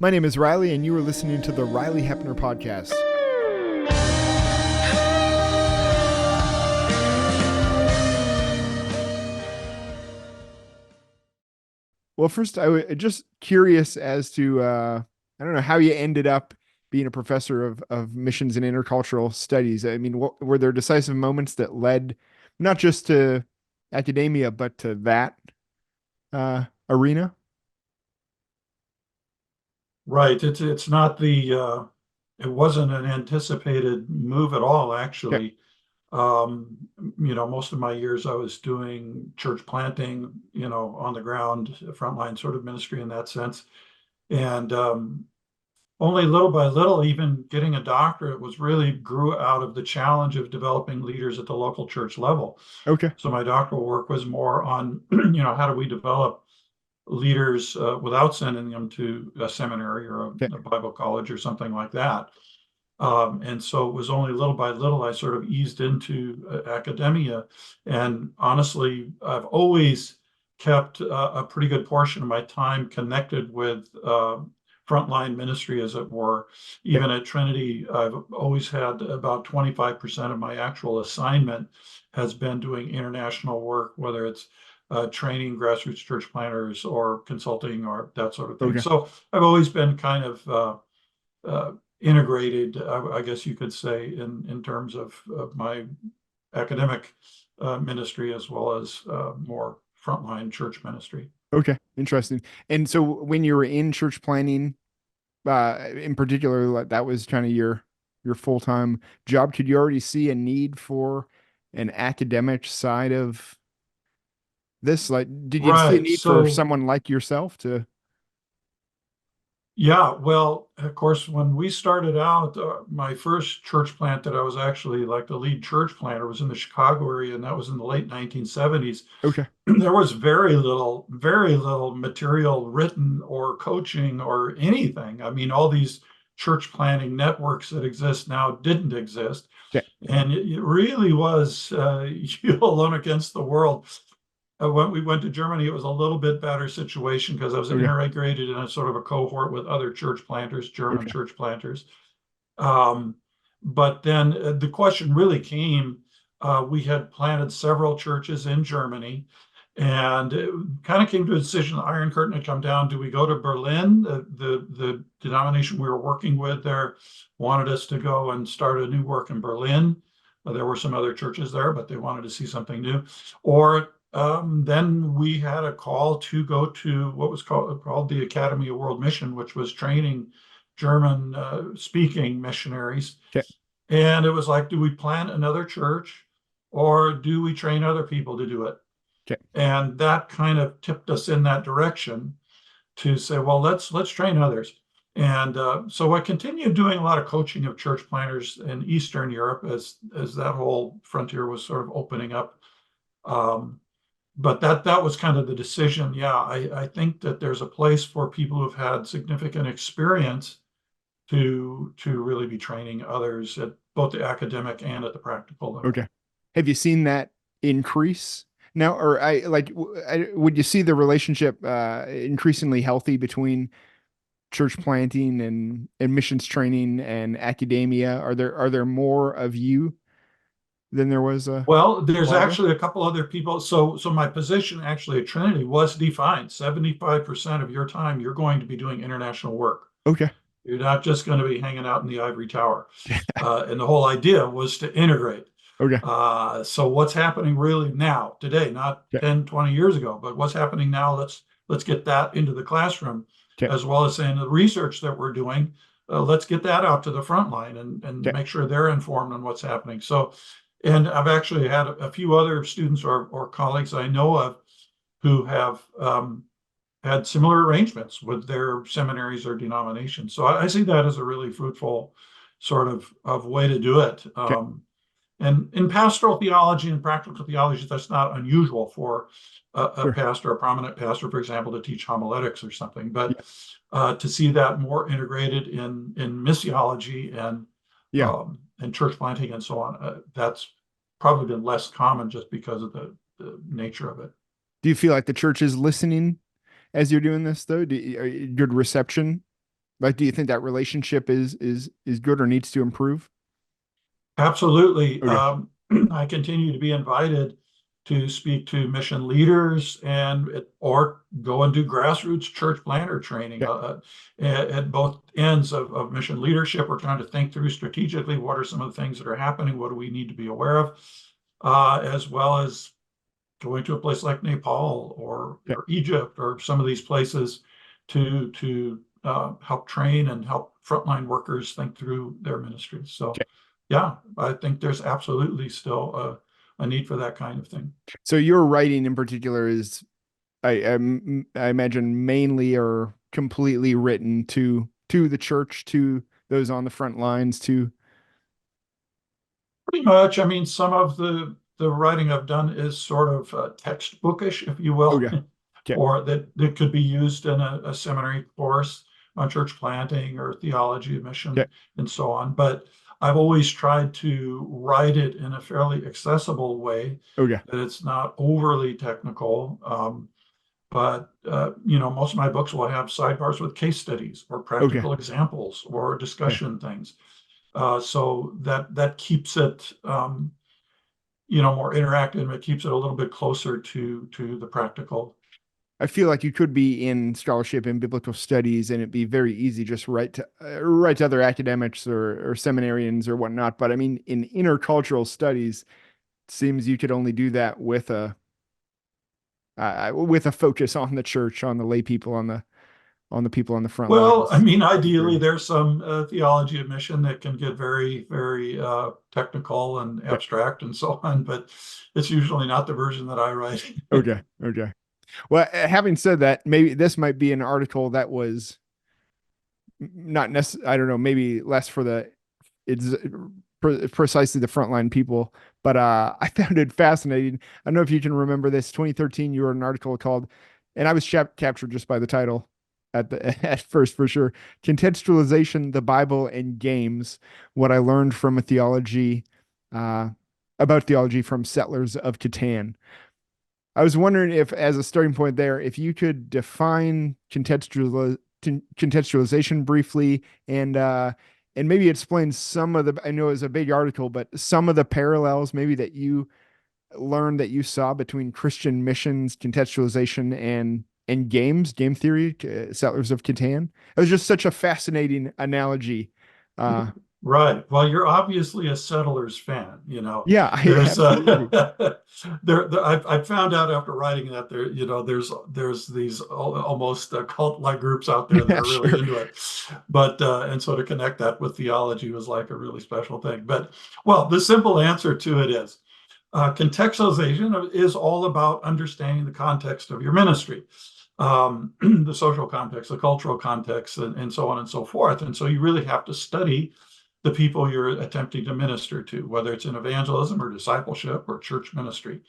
My name is Ryley, and you are listening to the Ryley Heppner podcast. Well, first, I was just curious as to I don't know how you ended up being a professor of missions and intercultural studies. I mean, were there decisive moments that led not just to academia but to that arena? Right. It's not it wasn't an anticipated move at all, Okay. actually. Most of my years I was doing church planting, on the ground, frontline sort of ministry in that sense. And only little by little, even getting a doctorate was really grew out of the challenge of developing leaders at the local church level. Okay. So my doctoral work was more on, how do we develop leaders without sending them to a seminary or Okay. a Bible college or something like that. And so it was only little by little I sort of eased into academia. And honestly, I've always kept a pretty good portion of my time connected with frontline ministry, as it were. Okay. Even at Trinity, I've always had about 25% of my actual assignment has been doing international work, whether it's training grassroots church planners or consulting or that sort of thing. Okay. So I've always been kind of integrated, I guess you could say, in terms of my academic ministry as well as more frontline church ministry. Okay. Interesting. And so when you were in church planning, in particular, like that was kind of your full-time job. Could you already see a need for an academic side of this? Like, did you see a Right. need for So someone like yourself to? yeah, well, of course, when we started out, my first church plant that I was actually like the lead church planter was in the Chicago area, and that was in the late 1970s. Okay. There was very little material written or coaching or anything. I mean, all these church planting networks that exist now didn't exist. Okay. And it really was you alone against the world. When we went to Germany, it was a little bit better situation because I was Okay. integrated in a sort of a cohort with other church planters, German Okay. church planters. Um, but then the question really came. We had planted several churches in Germany, and it kind of came to a decision. The Iron Curtain had come down. Do we go to Berlin? The denomination we were working with there wanted us to go and start a new work in Berlin. There were some other churches there, but they wanted to see something new. Or then we had a call to go to what was called the Academy of World Mission, which was training German speaking missionaries. Okay. And it was like, do we plant another church or do we train other people to do it? Okay. And that kind of tipped us in that direction to say, well, let's train others. And so I continued doing a lot of coaching of church planters in Eastern Europe as that whole frontier was sort of opening up. Um, but that was kind of the decision. Yeah, I think that there's a place for people who've had significant experience to really be training others at both the academic and at the practical level. Okay. Have you seen that increase now, or would you see the relationship increasingly healthy between church planting and missions training and academia? Are there more of you than there was Well, a there's while ago? actually a couple other people. So my position actually at Trinity was defined. 75% of your time you're going to be doing international work. Okay. You're not just going to be hanging out in the ivory tower. And the whole idea was to integrate. Okay. So what's happening really now, today, not Okay. 10, 20 years ago, but what's happening now, let's get that into the classroom, Okay. as well as saying the research that we're doing, let's get that out to the front line and Okay. make sure they're informed on what's happening. So, and I've actually had a few other students or colleagues I know of who have had similar arrangements with their seminaries or denominations. So I see that as a really fruitful sort of way to do it. Okay. And in pastoral theology and practical theology, that's not unusual for a Sure. pastor, a prominent pastor, for example, to teach homiletics or something. But Yeah. to see that more integrated in missiology Yeah. and church planting and so on, that's probably been less common just because of the nature of it. Do you feel like the church is listening as you're doing this, though? Good reception? Like, do you think that relationship is good or needs to improve? Absolutely. Okay. I continue to be invited to speak to mission leaders or go and do grassroots church planter training Okay. at both ends of mission leadership. We're trying to think through strategically what are some of the things that are happening, what do we need to be aware of, as well as going to a place like Nepal Okay. or Egypt or some of these places to help train and help frontline workers think through their ministries. So, Okay. yeah, I think there's absolutely still a need for that kind of thing. So your writing in particular is, I imagine, mainly or completely written to the church, to those on the front lines, to. Pretty much. I mean, some of the writing I've done is sort of textbookish, if you will, Okay. Okay. or that could be used in a seminary course on church planting or theology, Okay. mission, and so on. But I've always tried to write it in a fairly accessible way, Okay. that it's not overly technical. But most of my books will have sidebars with case studies or Okay. practical examples or Okay. discussion things. So that keeps it more interactive, and it keeps it a little bit closer to the practical. I feel like you could be in scholarship in biblical studies, and it'd be very easy just write to other academics or seminarians or whatnot. But I mean, in intercultural studies, it seems you could only do that with a focus on the church, on the lay people, on the people on the front Well, I lines. mean, ideally, there's some theology of mission that can get very, very technical and Okay. abstract and so on, but it's usually not the version that I write. Okay. Okay. Well, having said that, maybe this might be an article that was not necessarily, I don't know, maybe less for it's precisely the frontline people, but I found it fascinating. I don't know if you can remember this. 2013, you wrote an article called, and I was captured just by the title at first for sure. Contextualization, the Bible and Games: What I Learned from a Theology uh, about Theology from Settlers of Catan. I was wondering if, as a starting point there, if you could define contextualization briefly, and maybe explain some of the, I know it's a big article, but some of the parallels maybe that you learned that you saw between Christian missions, contextualization, and game theory, Settlers of Catan. It was just such a fascinating analogy. Uh, Right. Well, you're obviously a Settlers fan. yeah, I There's absolutely. I've found out after writing that there's these almost cult-like groups out there that Yeah, are really sure. into it. But and so to connect that with theology was like a really special thing. But well, the simple answer to it is contextualization is all about understanding the context of your ministry, the social context, the cultural context, and so on and so forth. And so you really have to study the people you're attempting to minister to, whether it's in evangelism or discipleship or church ministry.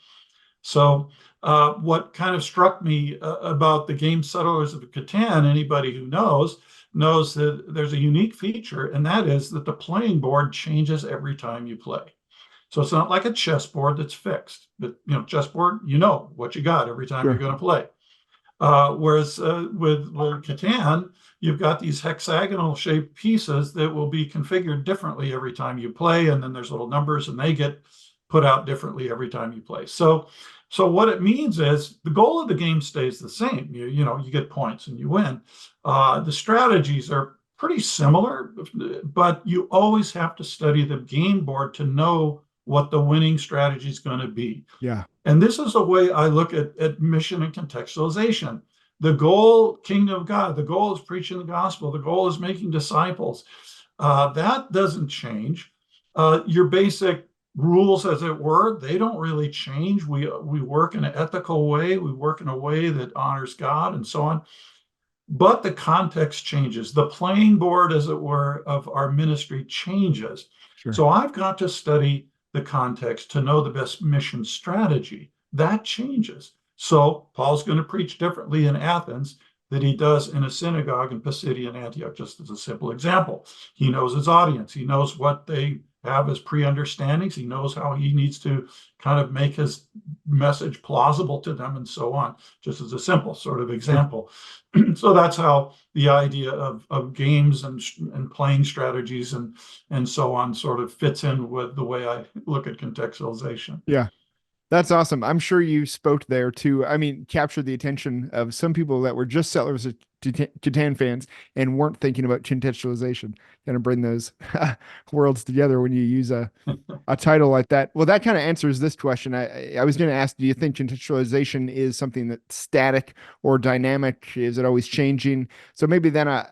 So, what kind of struck me about the game Settlers of Catan, anybody who knows that there's a unique feature, and that is that the playing board changes every time you play. So it's not like a chessboard that's fixed. But chessboard, you know what you got every time you're Sure. going to play. Whereas with Catan, you've got these hexagonal shaped pieces that will be configured differently every time you play, and then there's little numbers, and they get put out differently every time you play. So what it means is the goal of the game stays the same. You get points and you win. The strategies are pretty similar, but you always have to study the game board to know what the winning strategy is going to be. Yeah. And this is the way I look at mission and contextualization. The goal, kingdom of God, the goal is preaching the gospel. The goal is making disciples. That doesn't change. Your basic rules, as it were, they don't really change. We work in an ethical way. We work in a way that honors God and so on. But the context changes. The playing board, as it were, of our ministry changes. Sure. So I've got to study the context to know the best mission strategy. That changes. So Paul's going to preach differently in Athens than he does in a synagogue in Pisidian Antioch, just as a simple example. He knows his audience. He knows what they have his pre-understandings. He knows how he needs to kind of make his message plausible to them and so on, just as a simple sort of Sure. example. So that's how the idea of games and playing strategies and so on sort of fits in with the way I look at contextualization. Yeah. That's awesome. I'm sure you spoke there to, I mean, captured the attention of some people that were just Settlers of Catan fans and weren't thinking about contextualization. Kind of bring those worlds together when you use a title like that. Well, that kind of answers this question. I was going to ask, do you think contextualization is something that's static or dynamic? Is it always changing? So maybe then I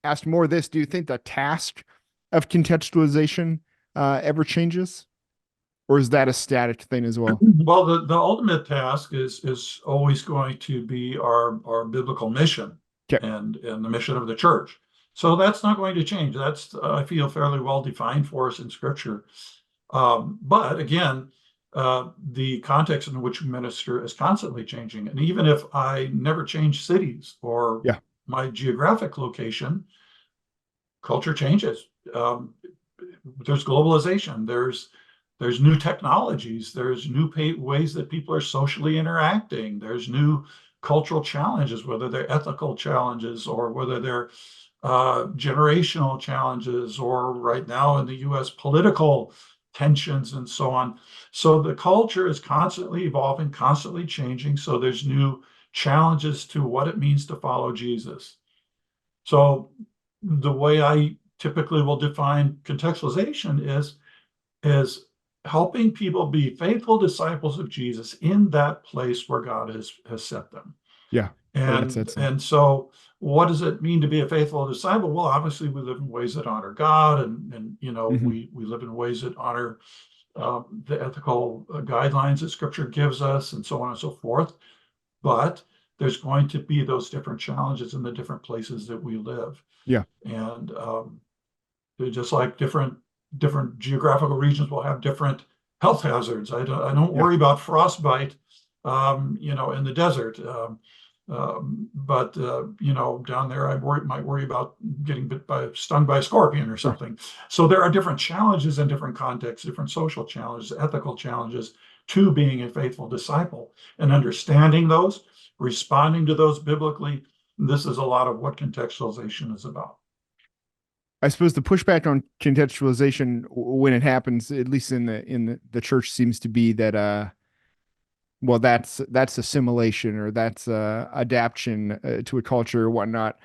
asked more of this. Do you think the task of contextualization ever changes? Or is that a static thing as well? Well, the ultimate task is always going to be our biblical mission Okay. and the mission of the church. So that's not going to change. That's I feel fairly well defined for us in Scripture. But again, the context in which we minister is constantly changing. And even if I never change cities or Yeah. my geographic location, culture changes. There's globalization. There's new technologies. There's new ways that people are socially interacting. There's new cultural challenges, whether they're ethical challenges or whether they're generational challenges, or right now in the U.S. political tensions and so on. So the culture is constantly evolving, constantly changing. So there's new challenges to what it means to follow Jesus. So the way I typically will define contextualization is helping people be faithful disciples of Jesus in that place where God has set them. Yeah. Oh, that's excellent. And so what does it mean to be a faithful disciple? Well, obviously we live in ways that honor God, and you know, Hmm. we live in ways that honor the ethical guidelines that Scripture gives us, and so on and so forth. But there's going to be those different challenges in the different places that we live, Yeah. and just like different geographical regions will have different health hazards. I don't Yeah. worry about frostbite, in the desert. But down there, might worry about getting stung by a scorpion or Sure. something. So there are different challenges in different contexts, different social challenges, ethical challenges to being a faithful disciple, and understanding those, responding to those biblically. This is a lot of what contextualization is about. I suppose the pushback on contextualization when it happens, at least in the church, seems to be that well, that's assimilation or that's adaptation to a culture or whatnot.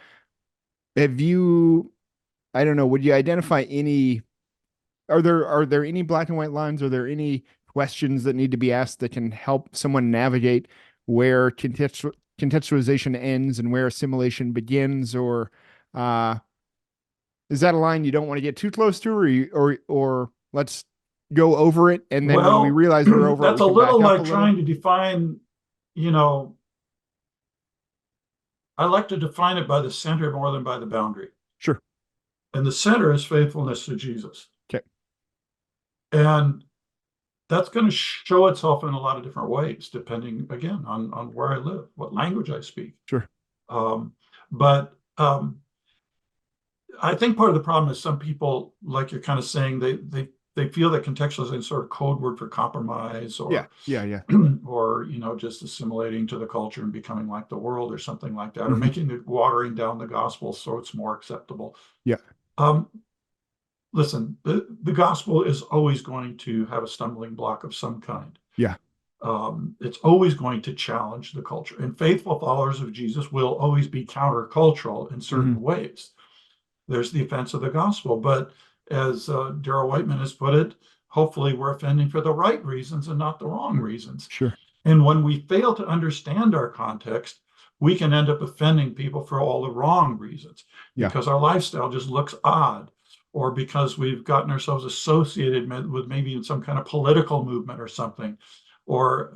Have you? I don't know. Would you identify any? Are there any black and white lines? Are there any questions that need to be asked that can help someone navigate where contextualization ends and where assimilation begins? Or uh, is that a line you don't want to get too close to, or let's go over it, and then when we Well, realize we're over it, that's we a can little back up a like little? trying to define, you know, I like to define it by the center more than by the boundary. Sure. And the center is faithfulness to Jesus. Okay. And that's going to show itself in a lot of different ways, depending, again, on where I live, what language I speak. Sure. But I think part of the problem is some people, like you're kind of saying, they feel that contextualization is sort of code word for compromise, Yeah. or Yeah. Yeah. or just assimilating to the culture and becoming like the world or something like that, or Hmm. making it watering down the gospel so it's more acceptable. Yeah. Um, Listen, the gospel is always going to have a stumbling block of some kind. Yeah. It's always going to challenge the culture, and faithful followers of Jesus will always be countercultural in Hmm. certain ways. There's the offense of the gospel, but as Darrell Whiteman has put it, hopefully we're offending for the right reasons and not the wrong reasons. Sure. And when we fail to understand our context, we can end up offending people for all the wrong reasons, Yeah. because our lifestyle just looks odd, or because we've gotten ourselves associated with maybe some kind of political movement or something, or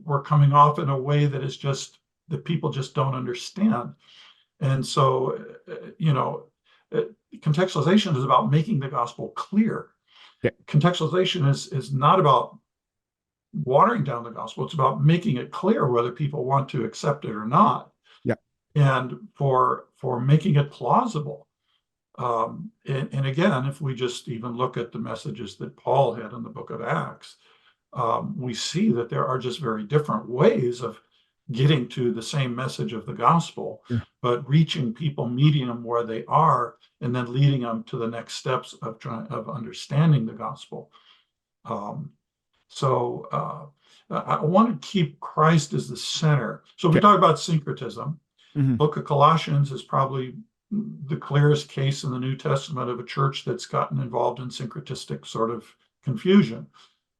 we're coming off in a way that is just that people just don't understand. And so, uh, contextualization is about making the gospel clear. Yeah. Contextualization is not about watering down the gospel. It's about making it clear whether people want to accept it or not, Yeah. and for making it plausible. And again, if we just even look at the messages that Paul had in the book of Acts, we see that there are just very different ways of getting to the same message of the gospel, Sure. but reaching people, meeting them where they are, and then leading them to the next steps of understanding the gospel. Um, I want to keep Christ as the center. So if we Okay. talk about syncretism, Hmm. book of Colossians is probably the clearest case in the New Testament of a church that's gotten involved in syncretistic sort of confusion.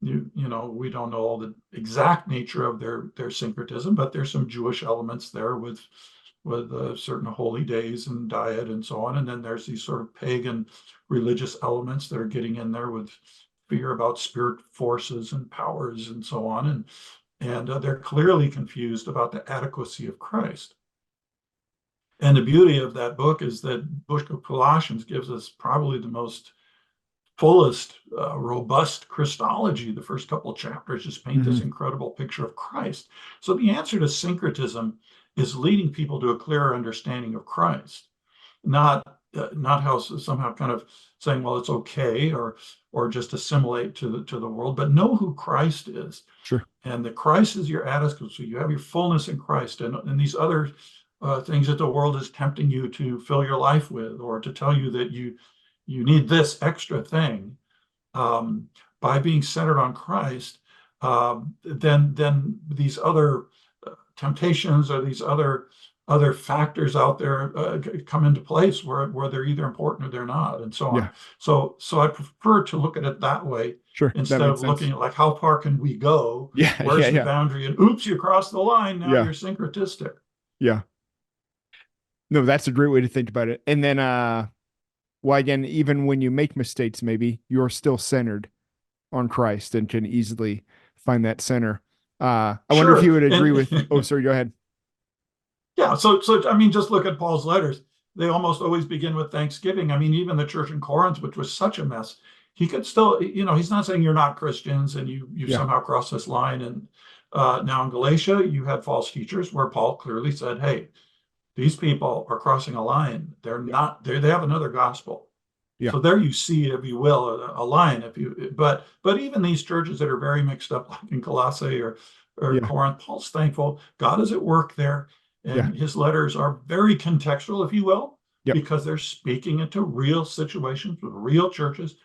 We don't know all the exact nature of their syncretism, but there's some Jewish elements there with certain holy days and diet and so on. And then there's these sort of pagan religious elements that are getting in there with fear about spirit forces and powers and so on. And they're clearly confused about the adequacy of Christ. And the beauty of that book is that book of Colossians gives us probably the most fullest, robust Christology. The first couple of chapters just paint this Hmm. incredible picture of Christ. So the answer to syncretism is leading people to a clearer understanding of Christ, not how somehow kind of saying, well, it's okay, or just assimilate to the world, but know who Christ is, Sure. and that Christ is your adequacy. So you have your fullness in Christ, and these other things that the world is tempting you to fill your life with, or to tell you that you need this extra thing. um, by being centered on Christ, then these other temptations or these other factors out there come into place where they're either important or they're not, and so on. Yeah. So I prefer to look at it that way Sure. That instead makes of looking sense. at like how far can we go? Yeah. Yeah. Where's the Yeah. boundary? And oops, you crossed the line. Now Yeah. you're syncretistic. Yeah. No, that's a great way to think about it. And then, well, again, even when you make mistakes, maybe you're still centered on Christ and can easily find that center. I wonder if Sure. you would agree with, oh, And sorry, go ahead. yeah, so I mean, just look at Paul's letters. They almost always begin with thanksgiving. I mean, even the church in Corinth, which was such a mess, he could still, he's not saying you're not Christians and you Yeah. somehow crossed this line. And now in Galatia, you had false teachers where Paul clearly said, hey, these people are crossing a line. They're Yeah. not, they have another gospel. Yeah. So there you see, if you will, a line. But even these churches that are very mixed up, like in Colossae or Yeah. Corinth, Paul's thankful God is at work there, Yeah. and his letters are very contextual, if you will, Yep. because they're speaking into real situations with real churches,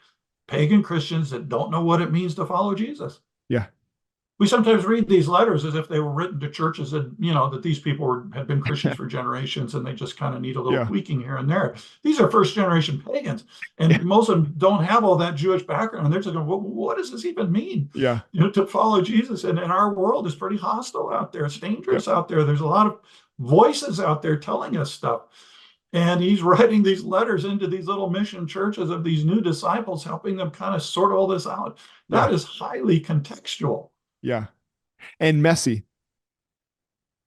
pagan Christians that don't know what it means to follow Jesus. Yeah. We sometimes read these letters as if they were written to churches that, that these people had been Christians for generations and they just kind of need a little Yeah. tweaking here and there. These are first generation pagans, and Yeah. most of them don't have all that Jewish background. They're just going, what does this even mean? Yeah. To follow Jesus. And our world is pretty hostile out there. It's Yep. dangerous out there. There's a lot of voices out there telling us stuff. And he's writing these letters into these little mission churches of these new disciples, helping them kind of sort all this out. Yeah. That is highly contextual. Yeah. And messy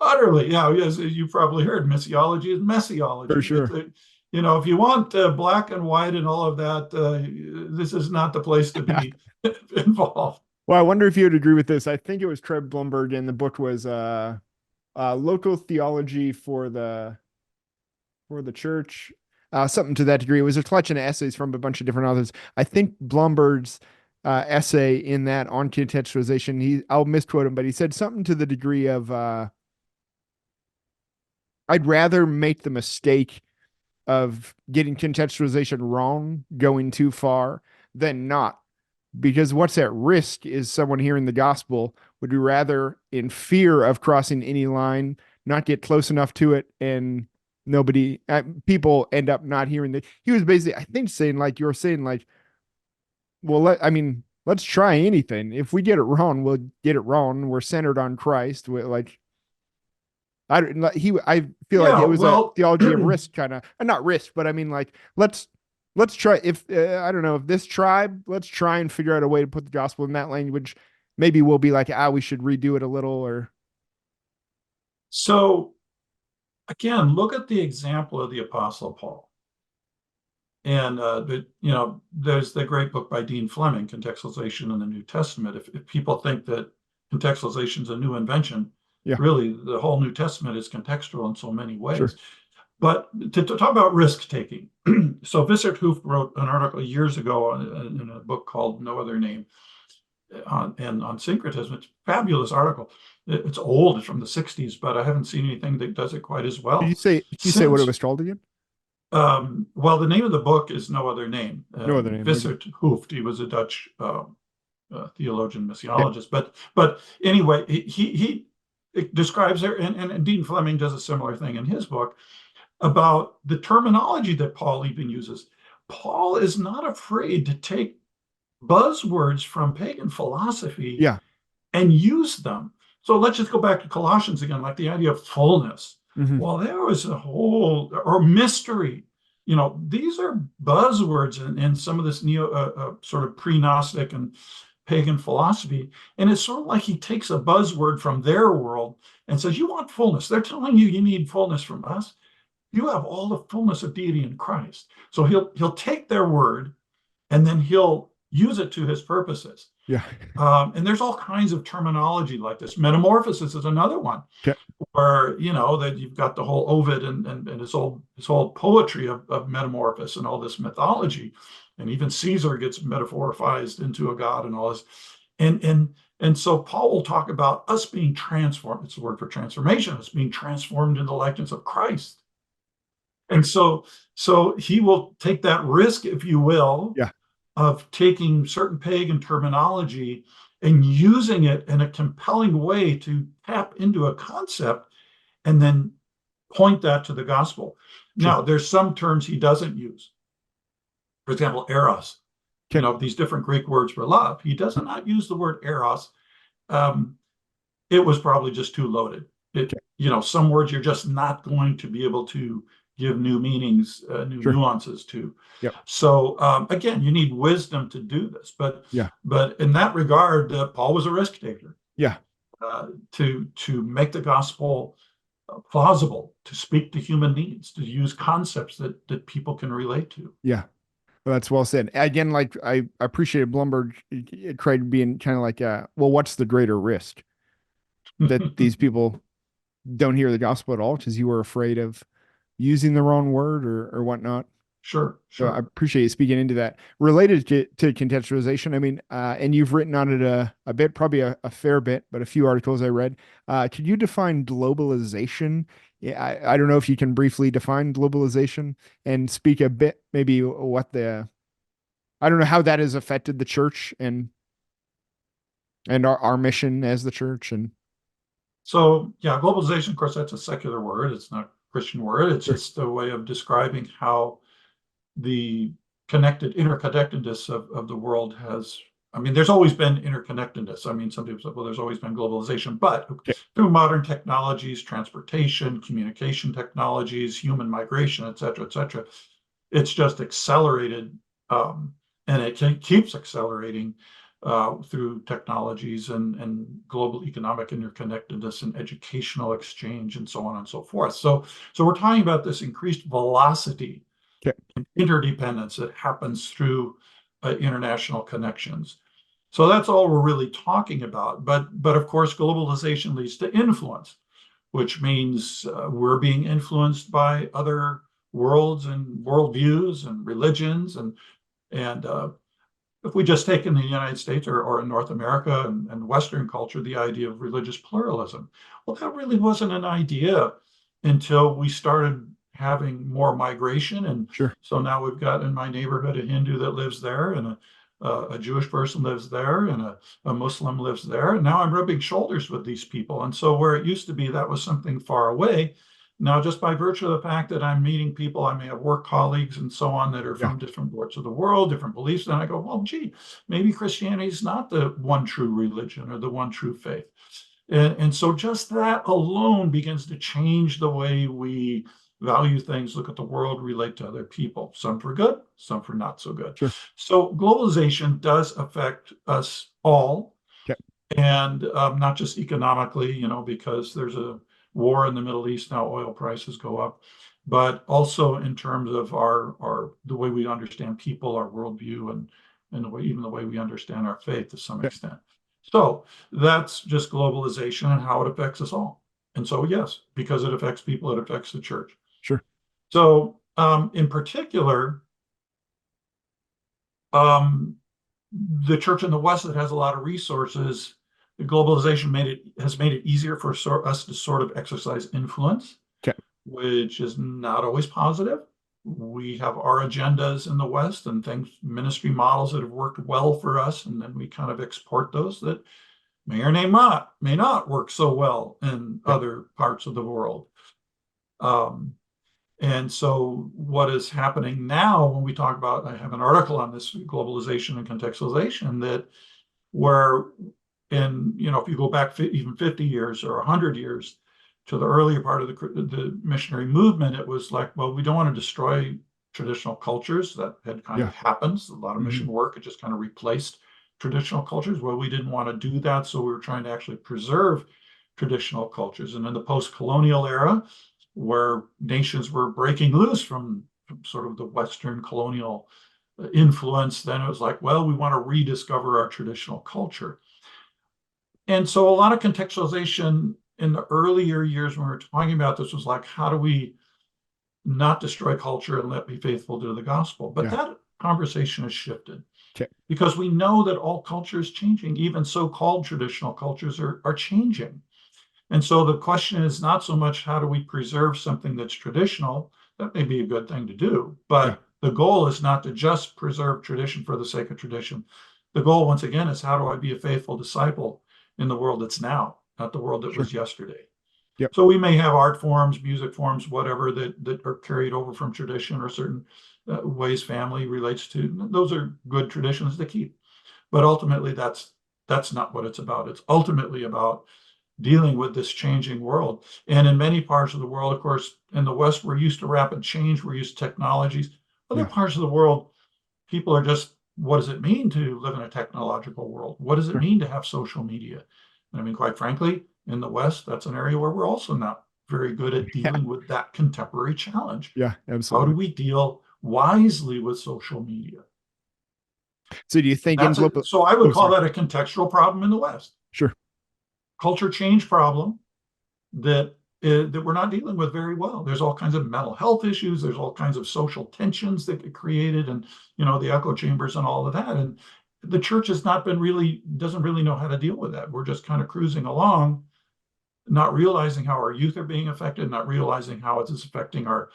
Utterly, yeah. As you probably heard, missiology is for messiology. sure. If you want black and white and all of that, this is not the place to be involved. Well, I wonder if you would agree with this. I think it was Treb Blumberg, and the book was local theology for the church, something to that degree. It was a collection of essays from a bunch of different authors. I think Blumberg's essay in that on contextualization, I'll misquote him, but he said something to the degree of I'd rather make the mistake of getting contextualization wrong, going too far, than not. Because what's at risk is someone hearing the gospel would rather, in fear of crossing any line, not get close enough to it, and people end up not hearing the. He was basically, I think, saying like you're saying, like, well, I mean, let's try anything. If we get it wrong, we'll get it wrong. We're centered on Christ. Like, I feel like Yeah, it was a well, theology of risk, kind of, not risk, but I mean, like, let's try. If I don't know, if this tribe, let's try and figure out a way to put the gospel in that language. Maybe we'll be like, we should redo it a little, or so again, look at the example of the Apostle Paul. And there's the great book by Dean Fleming, Contextualization in the New Testament. If people think that contextualization is a new invention, yeah, really the whole New Testament is contextual in so many sure, ways. But to talk about risk taking, so Vissert Hoof wrote an article years ago in a book called No Other Name on syncretism. It's a fabulous article. It's old, it's from the 60s, but I haven't seen anything that does it quite as Did you well. say? Did you say what it Since, was called again? well, the name of the book is No Other Name. No other name. Okay. Vissert Hooft, he was a Dutch theologian, Okay. missiologist. But anyway, he describes there, and Dean Fleming does a similar thing in his book about the terminology that Paul even uses. Paul is not afraid to take buzzwords from pagan philosophy Yeah. and use them. So let's just go back to Colossians again, like the idea of fullness. Hmm. Well, there was a whole, or mystery. These are buzzwords in some of this sort of pre-Gnostic and pagan philosophy. And it's sort of like he takes a buzzword from their world and says, you want fullness. They're telling you you need fullness from us. You have all the fullness of deity in Christ. So he'll take their word and then he'll use it to his purposes. Yeah. And there's all kinds of terminology like this. Metamorphosis is another one Okay. where, that you've got the whole Ovid and his whole poetry of metamorphosis and all this mythology. And even Caesar gets metaphorized into a god and all this. And so Paul will talk about us being transformed. It's the word for transformation. Us being transformed in the likeness of Christ. And so he will take that risk, if you will, Yeah. of taking certain pagan terminology and using it in a compelling way to tap into a concept and then point that to the gospel. Sure. Now, there's some terms he doesn't use. For example, eros, Okay. these different Greek words for love. He does not use the word eros. It was probably just too loaded. Okay. Some words you're just not going to be able to give new meanings, new Sure. nuances to. Yep. So again, you need wisdom to do this. But Yeah. in that regard, Paul was a risk taker Yeah. to make the gospel plausible, to speak to human needs, to use concepts that people can relate to. Yeah. Well, that's well said. Again, like I appreciated Blumberg tried being kind of like, well, what's the greater risk that these people don't hear the gospel at all because you were afraid of using the wrong word or whatnot. Sure, So I sure. appreciate you speaking into that. Related to contextualization, I mean, and you've written on it a bit, probably a fair bit, but a few articles I read. Could you define globalization? Yeah, I don't know if you can briefly define globalization and speak a bit, maybe what I don't know how that has affected the church and our mission as the church and So yeah, globalization, of course, that's a secular word. It's not a Christian word. It's sure, just a way of describing how the interconnectedness of the world has. I mean, there's always been interconnectedness. I mean, some people say, well, there's always been globalization, but okay, through modern technologies, transportation, communication technologies, human migration, et cetera, it's just accelerated, and it keeps accelerating through technologies and global economic interconnectedness and educational exchange and so on and so forth. So we're talking about this increased velocity okay, and interdependence that happens through international connections. So that's all we're really talking about. But of course, globalization leads to influence, which means we're being influenced by other worlds and worldviews and religions and if we just take in the United States or in North America and Western culture, the idea of religious pluralism. Well, that really wasn't an idea until we started having more migration. And sure, so now we've got in my neighborhood a Hindu that lives there, and a Jewish person lives there, and a Muslim lives there. And now I'm rubbing shoulders with these people. And so where it used to be that was something far away, now, just by virtue of the fact that I'm meeting people, I may have work colleagues and so on that are yeah, from different parts of the world, different beliefs, and I go, well, gee, maybe Christianity is not the one true religion or the one true faith. And so just that alone begins to change the way we value things, look at the world, relate to other people, some for good, some for not so good. sure, So globalization does affect us all, okay, and not just economically, because there's a war in the Middle East now, oil prices go up, but also in terms of our the way we understand people, our worldview, and even the way we understand our faith to some okay, extent. So that's just globalization and how it affects us all. And so yes, because it affects people, it affects the church. sure. So, in particular, um, the church in the West that has a lot of resources, the globalization has made it easier for us to sort of exercise influence, Okay. which is not always positive. We have our agendas in the West and things, ministry models that have worked well for us, and then we kind of export those that may or may not work so well in Yeah. other parts of the world. Um, and so what is happening now when we talk about, I have an article on this globalization and contextualization that where if you go back even 50 years or 100 years to the earlier part of the missionary movement, it was like, well, we don't want to destroy traditional cultures. That had kind Yeah. of happened. A lot of mission Hmm. work had just kind of replaced traditional cultures. Well, we didn't want to do that, so we were trying to actually preserve traditional cultures. And in the post-colonial era, where nations were breaking loose from sort of the Western colonial influence, then it was like, well, we want to rediscover our traditional culture. And so a lot of contextualization in the earlier years when we were talking about this was like, how do we not destroy culture and let be faithful to the gospel? But Yeah. that conversation has shifted Okay. because we know that all culture is changing. Even so-called traditional cultures are changing. And so the question is not so much how do we preserve something that's traditional? That may be a good thing to do, Yeah. but the goal is not to just preserve tradition for the sake of tradition. The goal, once again, is how do I be a faithful disciple in the world that's now, not the world that Sure. was yesterday. Yep. So we may have art forms, music forms, whatever that are carried over from tradition or certain ways family relates to. Those are good traditions to keep. But ultimately, that's not what it's about. It's ultimately about dealing with this changing world. And in many parts of the world, of course, in the West, we're used to rapid change, we're used to technologies. Other Yeah. parts of the world, people are just, what does it mean to live in a technological world? What does it Sure. mean to have social media? And I mean, quite frankly, in the West, that's an area where we're also not very good at Yeah. dealing with that contemporary challenge. Yeah. How do Absolutely. we deal wisely with social media? So do you And think in global? so I Oh, would call sorry. that a contextual problem in the West, Sure. culture change problem that that we're not dealing with very well. There's all kinds of mental health issues. There's all kinds of social tensions that get created, and the echo chambers and all of that. And the church has not been really doesn't really know how to deal with that. We're just kind of cruising along, not realizing how our youth are being affected, not realizing how it is affecting our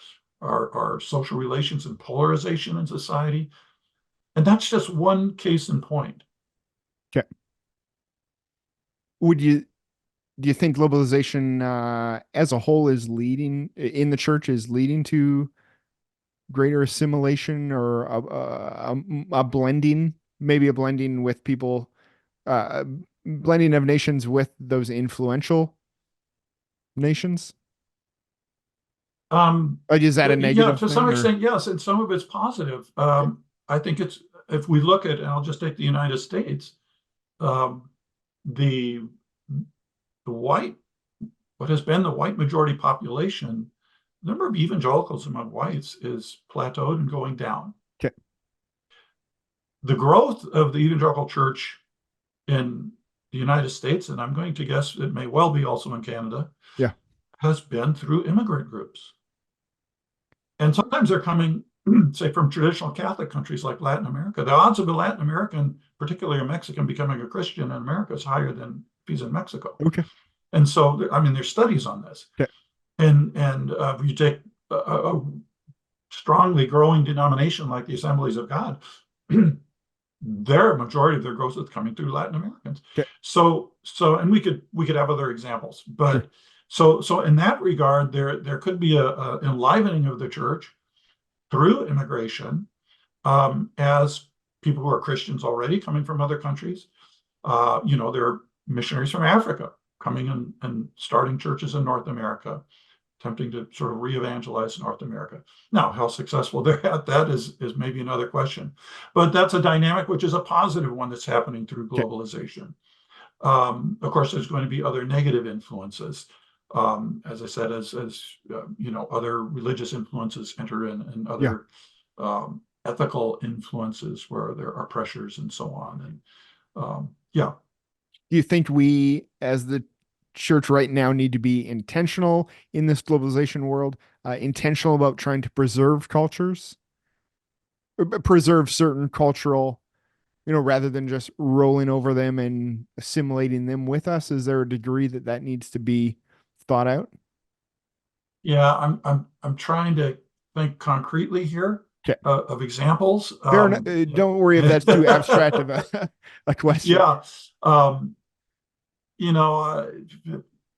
social relations and polarization in society. And that's just one case in point. Okay. Would you do you think globalization as a whole is leading in the church is leading to greater assimilation or a blending, maybe a blending with people, uh, blending of nations with those influential nations? Is that a Yeah, negative to some thing or? extent, yes, and some of it's positive. Okay. I think it's if we look at, and I'll just take the United States, um, the the white, what has been the white majority population, the number of evangelicals among whites is plateaued and going down. Okay. The growth of the evangelical church in the United States, and I'm going to guess it may well be also in Canada, Yeah. has been through immigrant groups. And sometimes they're coming, say, from traditional Catholic countries like Latin America. The odds of a Latin American, particularly a Mexican, becoming a Christian in America is higher than if he's in Mexico. Okay. And so, I mean, there's studies on this. Okay. And if you take a strongly growing denomination like the Assemblies of God, their majority of their growth is coming through Latin Americans. Okay. And we could have other examples, Sure. but so in that regard, there could be a enlivening of the church through immigration, as people who are Christians already coming from other countries. There are missionaries from Africa coming and starting churches in North America, attempting to sort of re-evangelize North America. Now, how successful they're at that is maybe another question. But that's a dynamic which is a positive one that's happening through Okay. globalization. Of course, there's going to be other negative influences. As I said, as other religious influences enter in, and Yeah. other ethical influences where there are pressures and so on. And yeah, Do you think we, as the church right now need to be intentional in this globalization world, intentional about trying to preserve cultures, preserve certain cultural, rather than just rolling over them and assimilating them with us? Is there a degree that that needs to be thought out? Yeah, I'm trying to think concretely here Okay. of examples. Fair enough. Don't worry if that's too abstract of a question. Yeah. Um, you know,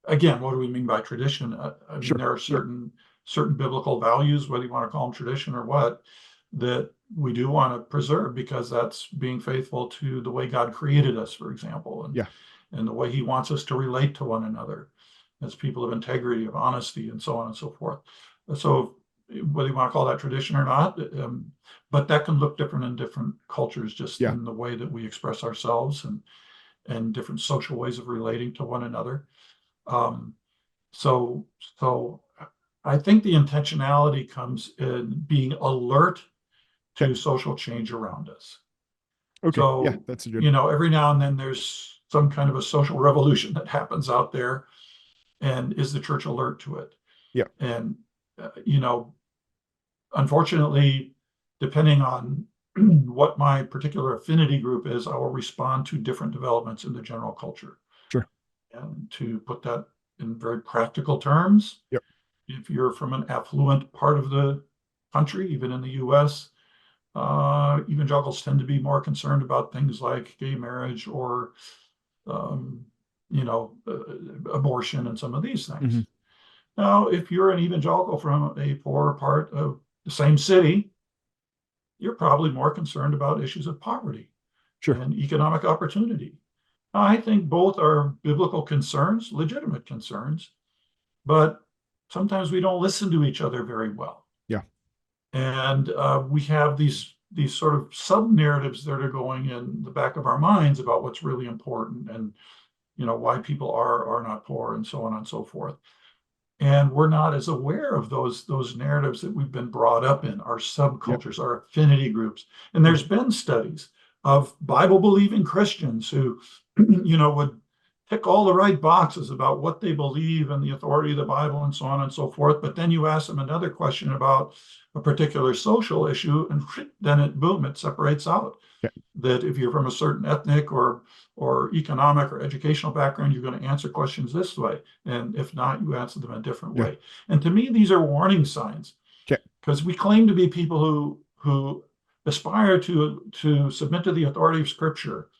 again, what do we mean by tradition? I mean, Sure. there are Yeah. certain biblical values, whether you want to call them tradition or what, that we do want to preserve because that's being faithful to the way God created us, for example, Yeah. and the way He wants us to relate to one another as people of integrity, of honesty, and so on and so forth. So, whether you want to call that tradition or not, but that can look different in different cultures, just Yeah. in the way that we express ourselves and different social ways of relating to one another. Um, so, so I think the intentionality comes in being alert Okay. to social change around us. Okay. Yeah. So, That's a good. every now and then there's some kind of a social revolution that happens out there, and is the church alert to it? Yeah. And, unfortunately, depending on what my particular affinity group is, I will respond to different developments in the general culture. Sure. And to put that in very practical terms, Yep. if you're from an affluent part of the country, even in the US, evangelicals tend to be more concerned about things like gay marriage or, um, abortion and some of these Hmm. things. Now, if you're an evangelical from a poor part of the same city, you're probably more concerned about issues of poverty Sure. and economic opportunity. I think both are biblical concerns, legitimate concerns, but sometimes we don't listen to each other very well. Yeah. And we have these sort of sub narratives that are going in the back of our minds about what's really important and why people are not poor and so on and so forth. And we're not as aware of those narratives that we've been brought up in, our Yep. subcultures, our affinity groups. And there's been studies of Bible believing Christians who, would tick all the right boxes about what they believe and the authority of the Bible and so on and so forth. But then you ask them another question about a particular social issue, and then it separates out. Okay. That if you're from a certain ethnic or economic or educational background, you're going to answer questions this way. And if not, you answer them a different Yeah. way. And to me, these are warning signs Okay. because we claim to be people who aspire to submit to the authority of Scripture.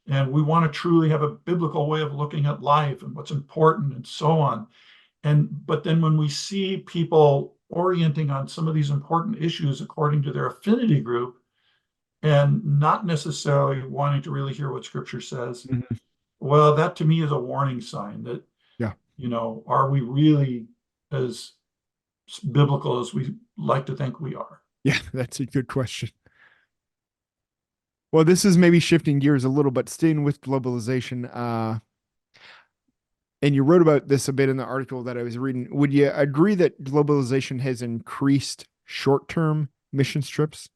And we want to truly have a biblical way of looking at life and what's important and so on. But then when we see people orienting on some of these important issues according to their affinity group, and not necessarily wanting to really hear what Scripture says, Hmm. well, that to me is a warning sign that, Yeah. are we really as biblical as we like to think we are? Yeah. That's a good question. Well, this is maybe shifting gears a little, but staying with globalization. And you wrote about this a bit in the article that I was reading. Would you agree that globalization has increased short-term mission trips,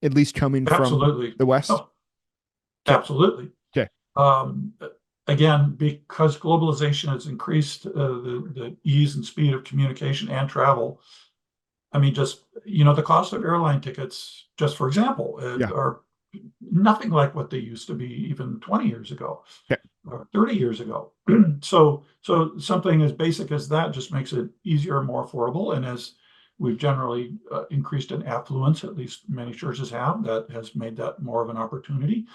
at least coming from Absolutely. the West? Oh, Okay. absolutely. Okay. Um, Again, because globalization has increased the ease and speed of communication and travel. I mean, just, the cost of airline tickets, just for example, Yeah. are nothing like what they used to be even 20 years ago Okay. or 30 years ago. So something as basic as that just makes it easier and more affordable. And as we've generally increased in affluence, at least many churches have, that has made that more of an opportunity.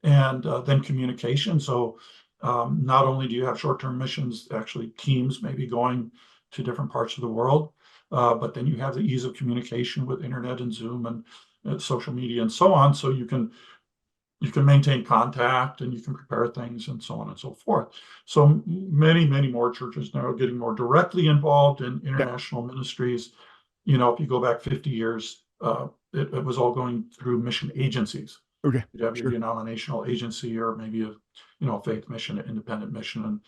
And then communication. So not only do you have short-term missions, actually teams maybe going to different parts of the world, but then you have the ease of communication with internet and Zoom and social media and so on. So you can maintain contact and you can prepare things and so on and so forth. So many more churches now are getting more directly involved in Okay. international ministries. If you go back 50 years, it was all going through mission agencies. Okay. You'd have your Sure. denominational agency or maybe a faith mission, an independent mission. And,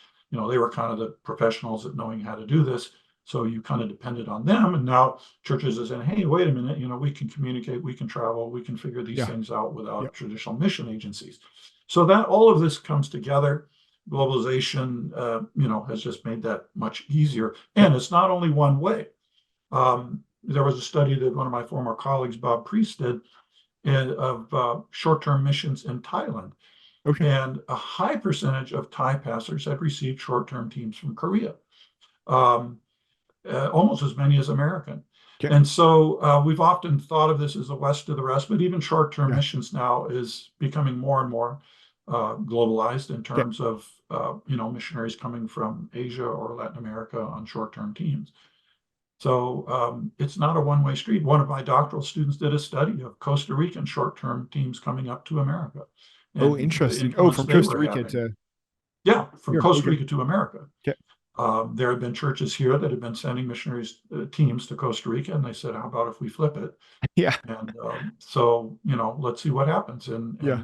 they were kind of the professionals at knowing how to do this. So you kind of depended on them. And now churches are saying, hey, wait a minute, we can communicate, we can travel, we can figure these Yeah. things out Yeah. without traditional mission agencies. So that all of this comes together. globalization, has just made that much easier. Yeah. And it's not only one way. There was a study that one of my former colleagues, Bob Priest, did of short-term missions in Thailand. Okay. And a high percentage of Thai pastors had received short-term teams from Korea, um, almost as many as American. Okay. And so we've often thought of this as the West to the rest, but even short-term Yeah. missions now is becoming more and more globalized in Okay. terms of missionaries coming from Asia or Latin America on short-term teams. So it's not a one-way street. One of my doctoral students did a study of Costa Rican short-term teams coming up to America Oh, and the interesting. Oh, influence from they Costa were Rica having. to Yeah, from here. Costa Okay. Rica to America. Okay. There have been churches here that have been sending missionaries teams to Costa Rica, and they said, "How about if we flip it?" Yeah. And so, let's see what happens. And Yeah.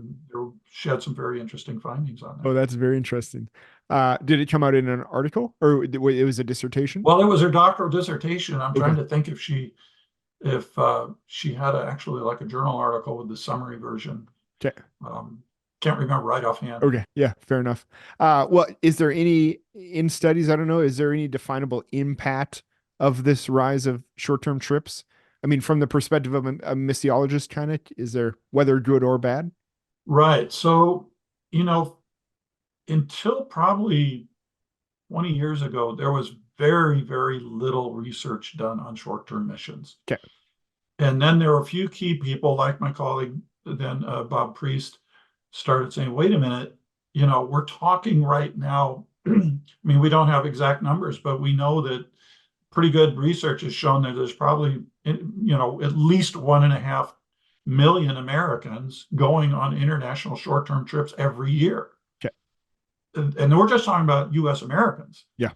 she had some very interesting findings on Oh, that. that's very interesting. Did it come out in an article or it was a dissertation? Well, it was her doctoral dissertation. I'm Okay. trying to think if she had actually like a journal article with the summary version. Okay. Um, can't remember right offhand. Okay. Yeah, fair enough. Well, is there any in studies, I don't know, is there any definable impact of this rise of short-term trips? I mean, from the perspective of a missiologist, kind of, is there whether good or bad? Right. So, you know, until probably 20 years ago, there was very, very little research done on short-term missions. Okay. And then there were a few key people, like my colleague, then Bob Priest, started saying, wait a minute, we're talking right now. I mean, we don't have exact numbers, but we know that pretty good research has shown that there's probably, at least 1.5 million Americans going on international short-term trips every year. Okay. And we're just talking about US Americans. Yeah.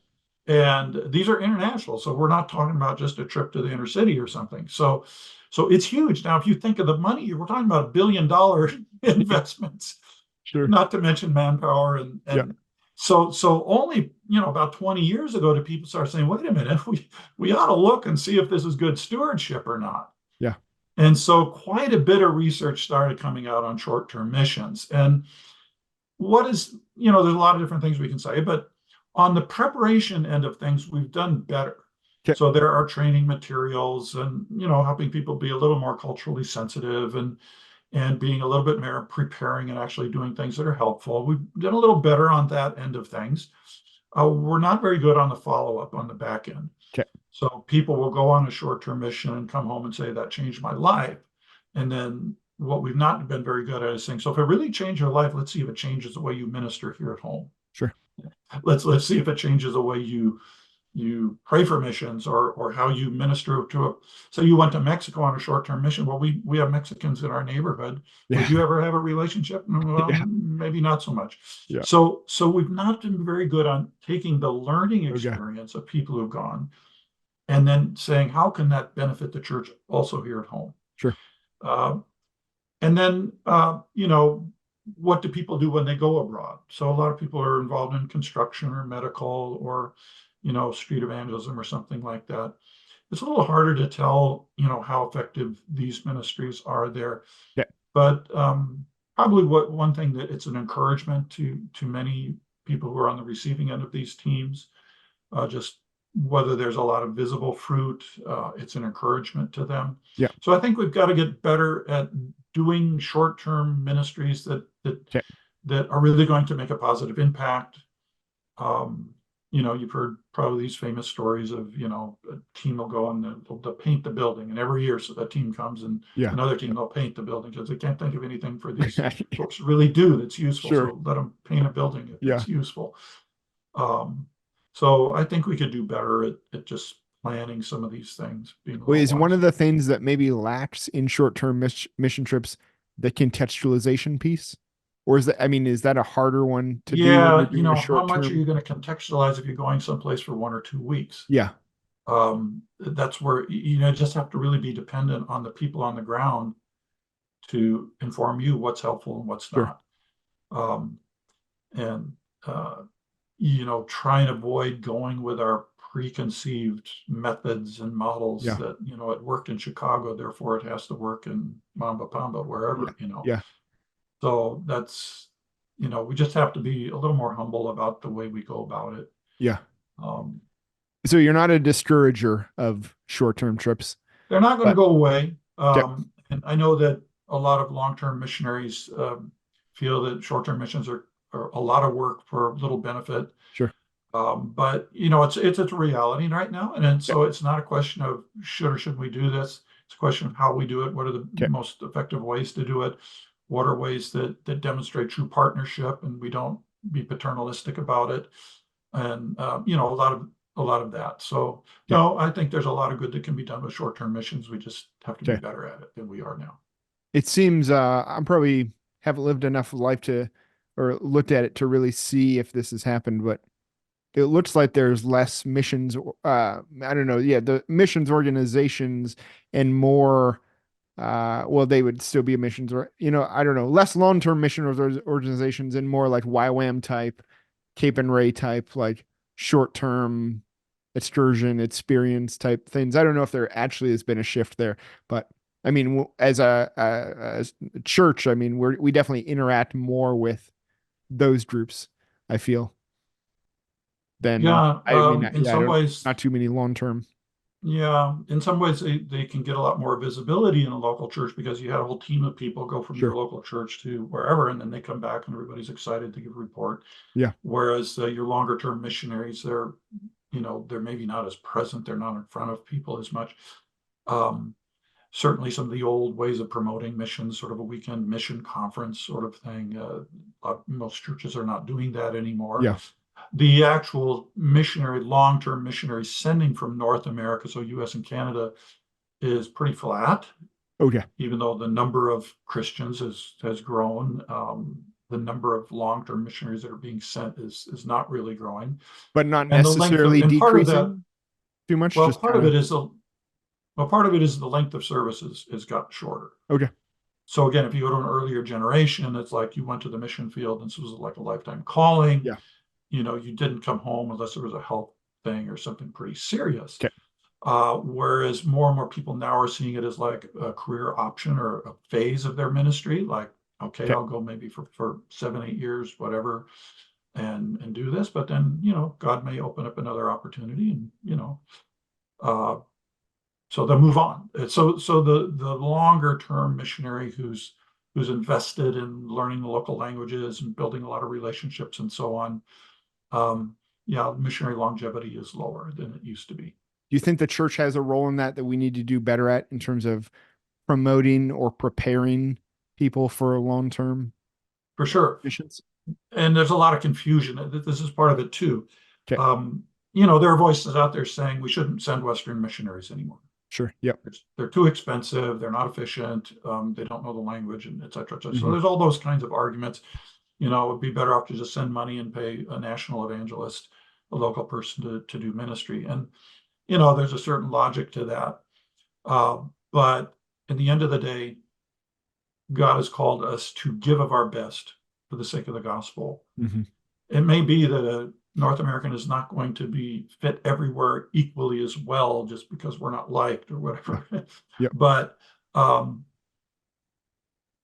And these are international. So we're not talking about just a trip to the inner city or something. So it's huge. Now, if you think of the money, we're talking about $1 billion investments, Sure. not to mention manpower and Yeah. so only about 20 years ago did people start saying, wait a minute, we ought to look and see if this is good stewardship or not. Yeah. And so quite a bit of research started coming out on short-term missions. And there's a lot of different things we can say, but on the preparation end of things, we've done better. Okay. So there are training materials and, helping people be a little more culturally sensitive and being a little bit more preparing and actually doing things that are helpful. We've done a little better on that end of things. We're not very good on the follow-up on the back end. Okay. So people will go on a short-term mission and come home and say, that changed my life. And then what we've not been very good at is saying, so if it really changed your life, let's see if it changes the way you minister here at home. Sure. Let's see if it changes the way you pray for missions or how you minister so you went to Mexico on a short-term mission. Well, we have Mexicans in our neighborhood. Yeah. Would you ever have a relationship? Well, Yeah. maybe not so much. Yeah. So we've not been very good on taking the learning Okay. experience of people who've gone and then saying, how can that benefit the church also here at home? Sure. And then, what do people do when they go abroad? So a lot of people are involved in construction or medical or, street evangelism or something like that. It's a little harder to tell, how effective these ministries are there. Yeah. But probably one thing that it's an encouragement to many people who are on the receiving end of these teams, just whether there's a lot of visible fruit, it's an encouragement to them. Yeah. So I think we've got to get better at doing short-term ministries Okay. that are really going to make a positive impact. You've heard probably these famous stories of, a team will go and they'll paint the building, and every year so that team comes and Yeah. another team will paint the building because they can't think of anything for these folks to really do that's useful. Sure. So let them paint a building if Yeah. it's useful. So I think we could do better at just planning some of these things. Well, is one of the things that maybe lacks in short-term mission trips the contextualization piece? Or is that a harder one to do when you're doing a how short much are term? you going to contextualize if you're going someplace for 1 or 2 weeks? Yeah. That's where just have to really be dependent on the people on the ground to inform you what's helpful and what's Sure. not. And try and avoid going with our preconceived methods and models Yeah. that, it worked in Chicago, therefore it has to work in Mamba Pamba, wherever, Yeah. So that's, we just have to be a little more humble about the way we go about it. Yeah. Um, So you're not a discourager of short-term trips, they're not going to but go away. okay, And I know that a lot of long-term missionaries feel that short-term missions are a lot of work for little benefit. sure. But it's a reality right now, and then, Okay, so it's not a question of should or shouldn't we do this. It's a question of how we do it. What are the okay, most effective ways to do it? What are ways that demonstrate true partnership, and we don't be paternalistic about it, and a lot of that. So okay, no, I think there's a lot of good that can be done with short-term missions. We just have to be okay. better at it than we are now. It seems I'm probably haven't lived enough life to or looked at it to really see if this has happened, but it looks like there's less missions I don't know, yeah, the missions organizations and more well, they would still be missions or I don't know, less long-term mission organizations and more like YWAM type, Cape and Ray type, like short-term excursion experience type things. I don't know if there actually has been a shift there, but I mean, as a church, I mean, we definitely interact more with those groups. I feel than Yeah, I mean, in yeah, I some don't ways, not too many long term. yeah, in some ways they can get a lot more visibility in a local church because you had a whole team of people go from your Sure, local church to wherever, and then they come back and everybody's excited to give a report. yeah, Whereas your longer term missionaries, they're maybe not as present. They're not in front of people as much. Um, Certainly some of the old ways of promoting missions, sort of a weekend mission conference sort of thing. Most churches are not doing that anymore. yeah. The actual missionary, long-term missionary sending from North America, so US and Canada, is pretty flat, Okay, even though the number of Christians has grown. The number of long-term missionaries that are being sent is not really growing. but not And the length of, necessarily and part of that, decreasing too much. well, Just part kind of of it is the length of services has gotten shorter. okay. So again, if you go to an earlier generation, it's like you went to the mission field and this was like a lifetime calling. Yeah. You didn't come home unless there was a health thing or something pretty serious. Okay. Whereas more and more people now are seeing it as like a career option or a phase of their ministry. Like, okay, Okay. I'll go maybe for 7, 8 years, whatever, and do this. But then, God may open up another opportunity, and uh, so they'll move on. So the longer term missionary who's invested in learning the local languages and building a lot of relationships and so on, yeah, missionary longevity is lower than it used to be. Do you think the church has a role in that we need to do better at in terms of promoting or preparing people for long term For sure. missions? And there's a lot of confusion. This is part of it too. Okay. Um, there are voices out there saying we shouldn't send Western missionaries anymore. Sure. Yep. They're too expensive. They're not efficient. They don't know the language, and et cetera, et cetera. So Hmm. there's all those kinds of arguments. It would be better off to just send money and pay a national evangelist, a local person to do ministry. And, there's a certain logic to that. But in the end of the day, God has called us to give of our best for the sake of the gospel. Hmm. It may be that a North American is not going to be fit everywhere equally as well just because we're not liked or Yeah. whatever. Yep. But um,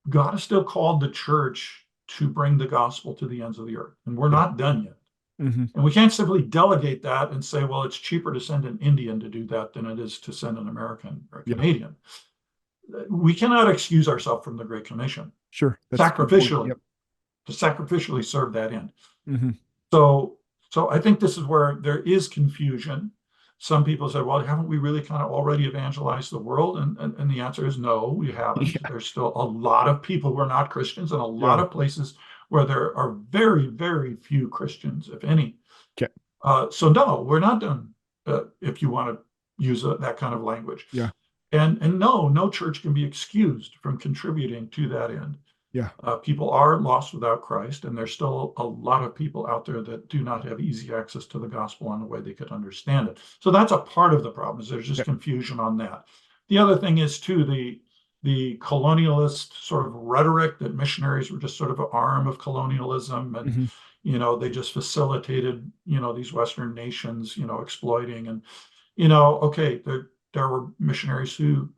God has still called the church to bring the gospel to the ends of the earth, and we're Yeah. not done yet. Hmm. And we can't simply delegate that and say, well, it's cheaper to send an Indian to do that than it is to send an American or a Yeah. Canadian. We cannot excuse ourselves from the Great Commission Sure. That's a good point. sacrificially Yep. to sacrificially serve that end. Hmm. So, so I think this is where there is confusion. Some people say, well, haven't we really kind of already evangelized the world? And the answer is no, we haven't. Yeah. There's still a lot of people who are not Christians and a lot Yeah. of places where there are very, very few Christians, if any. Okay. So no, we're not done, if you want to use that kind of language. Yeah. And no church can be excused from contributing to that end. Yeah. People are lost without Christ, and there's still a lot of people out there that do not have easy access to the gospel in a way they could understand it. So that's a part of the problem, is there's just Okay. confusion on that. The other thing is too, the colonialist sort of rhetoric that missionaries were just sort of an arm of colonialism, and Hmm. they just facilitated these Western nations exploiting, and okay, there were missionaries who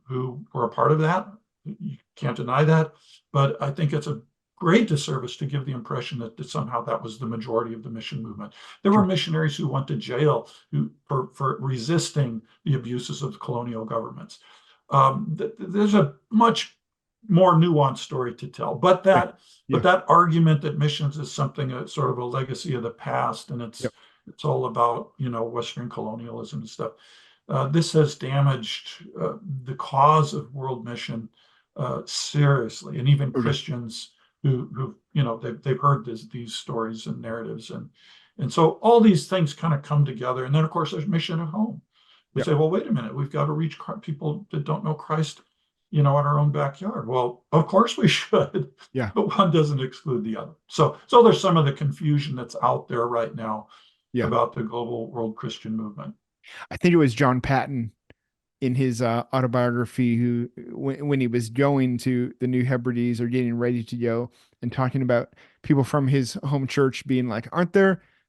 were a part of that. You can't deny that. But I think it's a great disservice to give the impression that somehow that was the majority of the mission movement. There were Sure. missionaries who went to jail for resisting the abuses of colonial governments. There's a much more nuanced story to tell, but Yeah. but Yeah. that argument that missions is something sort of a legacy of the past, and Yep. it's all about Western colonialism and stuff. This has damaged the cause of world mission seriously, and even Okay. Christians who they've heard these stories and narratives, and so all these things kind of come together. And then of course there's mission at home. We Yep. say, well, wait a minute, we've got to reach people that don't know Christ, in our own backyard. Well, of course we should, Yeah. but one doesn't exclude the other. So there's some of the confusion that's out there right now Yeah. about the global world Christian movement. I think it was John Patton in his autobiography who when he was going to the New Hebrides or getting ready to go and talking about people from his home church being like, aren't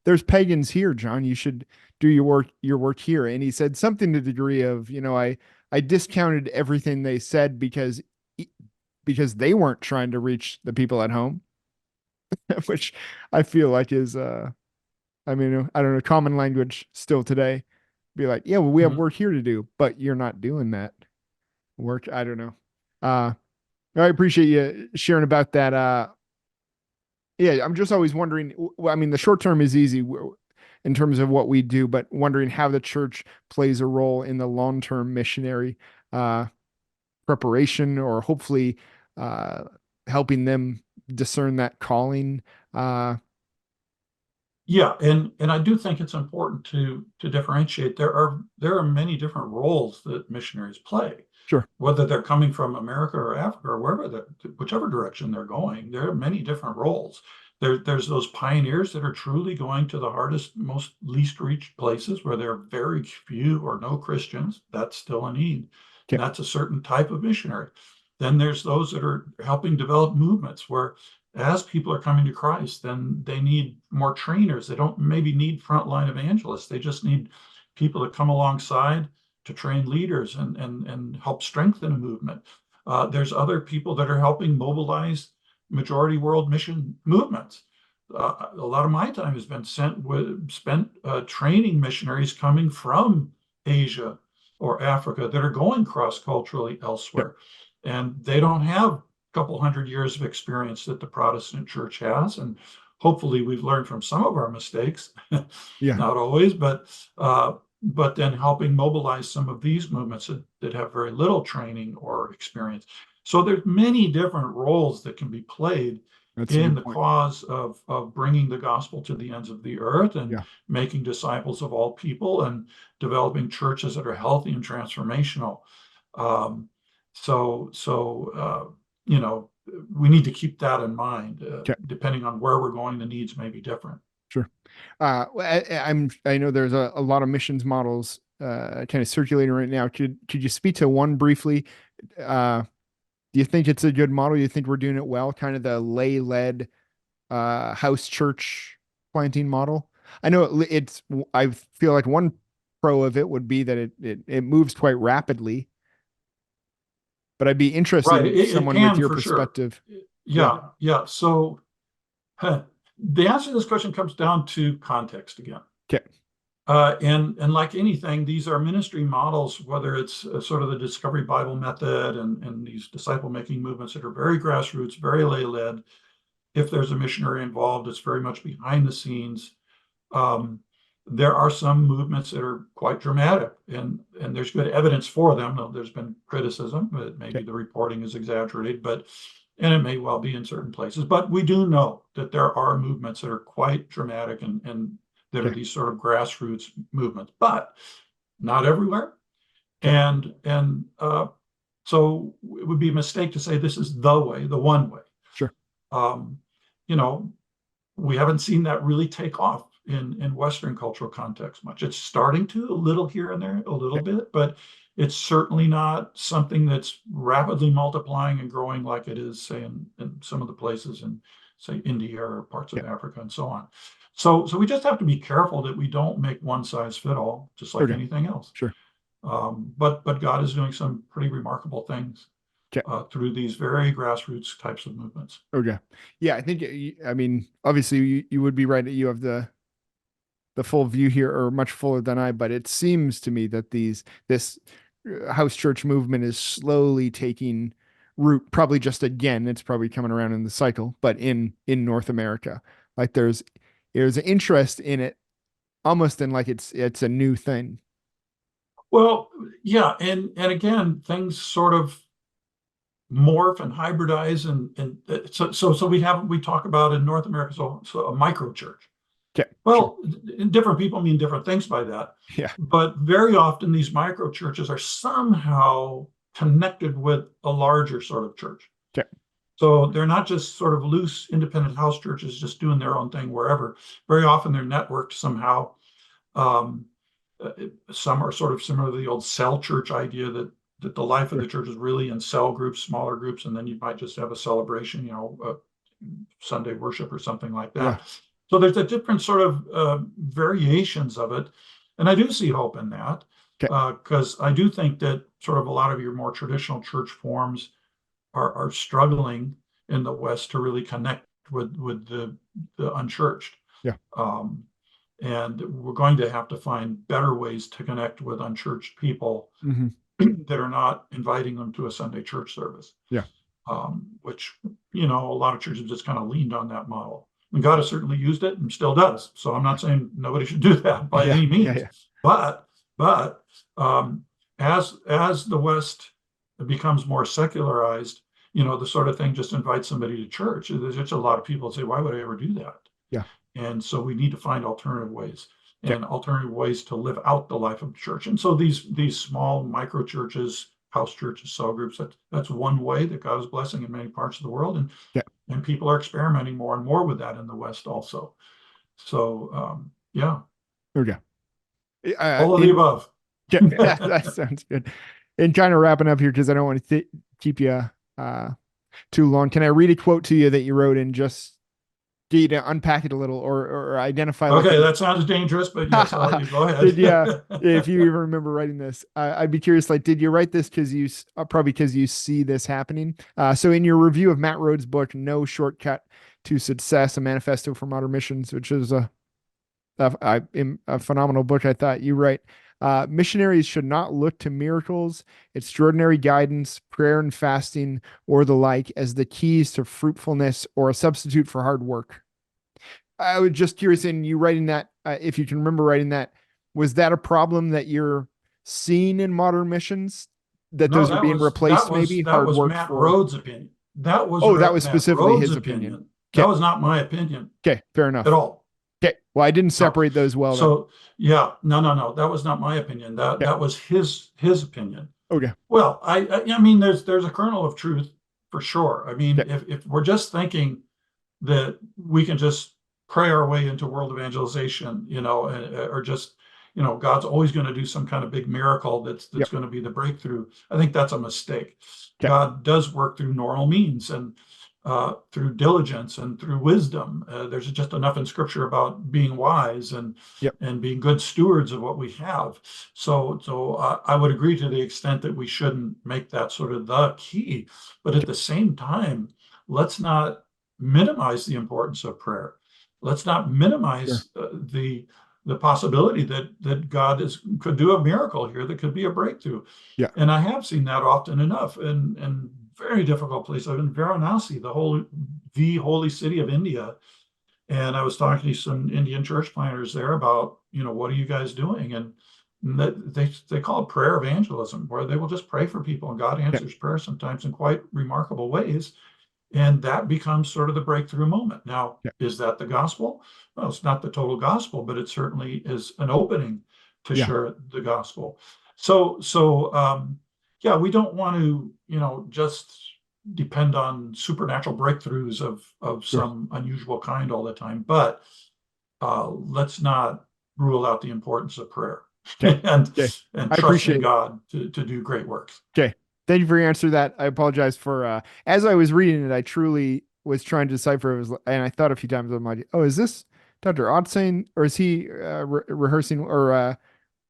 there's pagans here, John, you should do your work here. And he said something to the degree of, I discounted everything they said because they weren't trying to reach the people at home. Which I feel like is I mean, I don't know, common language still today. Be like, yeah, well, we have Mhm. work here to do, but you're not doing that work. I don't know. Uh, I appreciate you sharing about that. Yeah, I'm just always wondering. I mean, the short term is easy in terms of what we do, but wondering how the church plays a role in the long term missionary uh, preparation, or hopefully uh, helping them discern that calling. Uh, Yeah, and I do think it's important to differentiate. There are many different roles that missionaries play, sure. whether they're coming from America or Africa or whichever direction they're going. There are many different roles. There's those pioneers that are truly going to the hardest, most least reached places where there are very few or no Christians. That's still a need, and Okay. that's a certain type of missionary. Then there's those that are helping develop movements where as people are coming to Christ, then they need more trainers. They don't maybe need frontline evangelists. They just need people to come alongside to train leaders and help strengthen a movement. There's other people that are helping mobilize majority world mission movements. A lot of my time has been spent training missionaries coming from Asia or Africa that are going cross culturally Yep. elsewhere, and they don't have couple hundred years of experience that the Protestant church has. And hopefully we've learned from some of our mistakes, Yeah. not always, but then helping mobilize some of these movements that have very little training or experience. So there's many different roles that can be played That's a in good the point. cause of bringing the gospel to the ends of the earth and Yeah. making disciples of all people and developing churches that are healthy and transformational. Um, so we need to keep that in mind. Okay. Depending on where we're going, the needs may be different. Sure. I know there's a lot of missions models kind of circulating right now. Could you speak to one briefly? Uh, do you think it's a good model? Do you think we're doing it well? Kind of the lay led house church planting model. I know it's. I feel like one pro of it would be that it moves quite rapidly. But I'd be interested Right. in It someone with can your for sure. perspective. Yeah. Yeah. Yeah. So the answer to this question comes down to context again. Okay. And like anything, these are ministry models, whether it's sort of the Discovery Bible method and these disciple making movements that are very grassroots, very lay led. If there's a missionary involved, it's very much behind the scenes. Um, there are some movements that are quite dramatic, and there's good evidence for them. Though there's been criticism that maybe Okay. the reporting is exaggerated, and it may well be in certain places. But we do know that there are movements that are quite dramatic and that are Okay. these sort of grassroots movements, but not everywhere. Okay. And so it would be a mistake to say this is the way, the one way. Sure. Um, you know, we haven't seen that really take off in Western cultural context much. It's starting to a little here and there, a little Okay. bit, but it's certainly not something that's rapidly multiplying and growing like it is, say, in some of the places in, say, India or parts Yeah. of Africa and so on. So we just have to be careful that we don't make one size fit all, just like Okay. anything else. Sure. But God is doing some pretty remarkable things. Okay. through these very grassroots types of movements. Okay. Yeah, I think I mean, obviously you would be right. You have the full view here, or much fuller than I, but it seems to me that this house church movement is slowly taking root, probably just again, it's probably coming around in the cycle, but in North America. Like there's an interest in it almost in like it's a new thing. Well, yeah, and again, things sort of morph and hybridize, and so we talk about in North America, so a micro church. Okay. Sure. Well, different people mean different things by that, Yeah. but very often these micro churches are somehow connected with a larger sort of church. Okay. So they're not just sort of loose independent house churches just doing their own thing wherever. Very often they're networked somehow. Um, some are sort of similar to the old cell church idea that the life of Sure. the church is really in cell groups, smaller groups, and then you might just have a celebration, Sunday worship or something like Yeah. that. So there's a different sort of variations of it, and I do see hope in that Okay. because I do think that sort of a lot of your more traditional church forms are struggling in the West to really connect with the unchurched. Yeah. Um, and we're going to have to find better ways to connect with unchurched people Hmm. that are not inviting them to a Sunday church service, Yeah. which, a lot of churches just kind of leaned on that model. And God has certainly used it and still does. So I'm not saying nobody should do that by Yeah. any Yeah. means. Yeah. But um, as the West becomes more secularized, the sort of thing just invite somebody to church. There's just a lot of people that say, why would I ever do that? Yeah. And so we need to find alternative ways Okay. and alternative ways to live out the life of the church. And so these small micro churches, house churches, cell groups, that's one way that God is blessing in many parts of the world. Yeah. And people are experimenting more and more with that in the West also. So yeah, Okay. all of the In above. Yeah, that sounds good. And kind of wrapping up here because I don't want to keep you uh, too long. Can I read a quote to you that you wrote and just get you to unpack it a little, or identify like Okay, that sounds dangerous, but yes, I'll let you go did you, ahead. if you even remember writing this? I'd be curious. Like, did you write this because probably because you see this happening? So in your review of Matt Rhodes' book, "No Shortcut to Success: A Manifesto for Modern Missions," which is a phenomenal book, I thought you write. Missionaries should not look to miracles, extraordinary guidance, prayer and fasting, or the like as the keys to fruitfulness or a substitute for hard work. I was just curious in you writing that, if you can remember writing that, was that a problem that you're seeing in modern missions? That No, those are that being was that replaced, was maybe that hard was work Matt for. Rhodes' opinion. That was Oh, that was Matt specifically Rhodes' his opinion. opinion. That Okay. was not my opinion Okay. Fair at enough. all. Okay. Well, I didn't No. separate those well then. So yeah, no, that was not my opinion. That Okay. that was his opinion. Okay. Well, I mean, there's a kernel of truth for sure. I mean, Okay. if we're just thinking that we can just pray our way into world evangelization, or just, God's always going to do some kind of big miracle that's Yep. going to be the breakthrough. I think that's a mistake. Okay. God does work through normal means and through diligence and through wisdom. There's just enough in Scripture about being wise and Yep. being good stewards of what we have. So I would agree to the extent that we shouldn't make that sort of the key, but at the same time, let's not minimize the importance of prayer. Let's not Sure. minimize the possibility that God could do a miracle here that could be a breakthrough. Yeah. And I have seen that often enough in very difficult places. I've been in Varanasi, the holy city of India, and I was talking to some Indian church planners there about, what are you guys doing? And they call it prayer evangelism, where they will just pray for people, and God Yeah. answers prayer sometimes in quite remarkable ways. And that becomes sort of the breakthrough moment. Now, Yeah. is that the gospel? Well, it's not the total gospel, but it certainly is an opening to Yeah. share the gospel. So yeah, we don't want to, just depend on supernatural breakthroughs of Sure. some unusual kind all the time, but let's not rule out the importance of prayer Okay. and Okay. and I trusting appreciate it. God to do great works. Okay. Thank you for your answer to that. I apologize for as I was reading it, I truly was trying to decipher it was, and I thought a few times I'm like, oh, is this Dr. Ott saying, or is he rehearsing or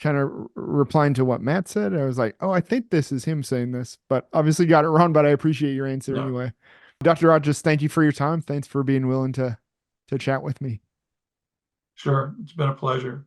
kind of replying to what Matt said. I was like, oh, I think this is him saying this, but obviously got it wrong. But I appreciate your answer No, anyway. Dr. Rod, just thank you for your time. Thanks for being willing to chat with me. sure. It's been a pleasure.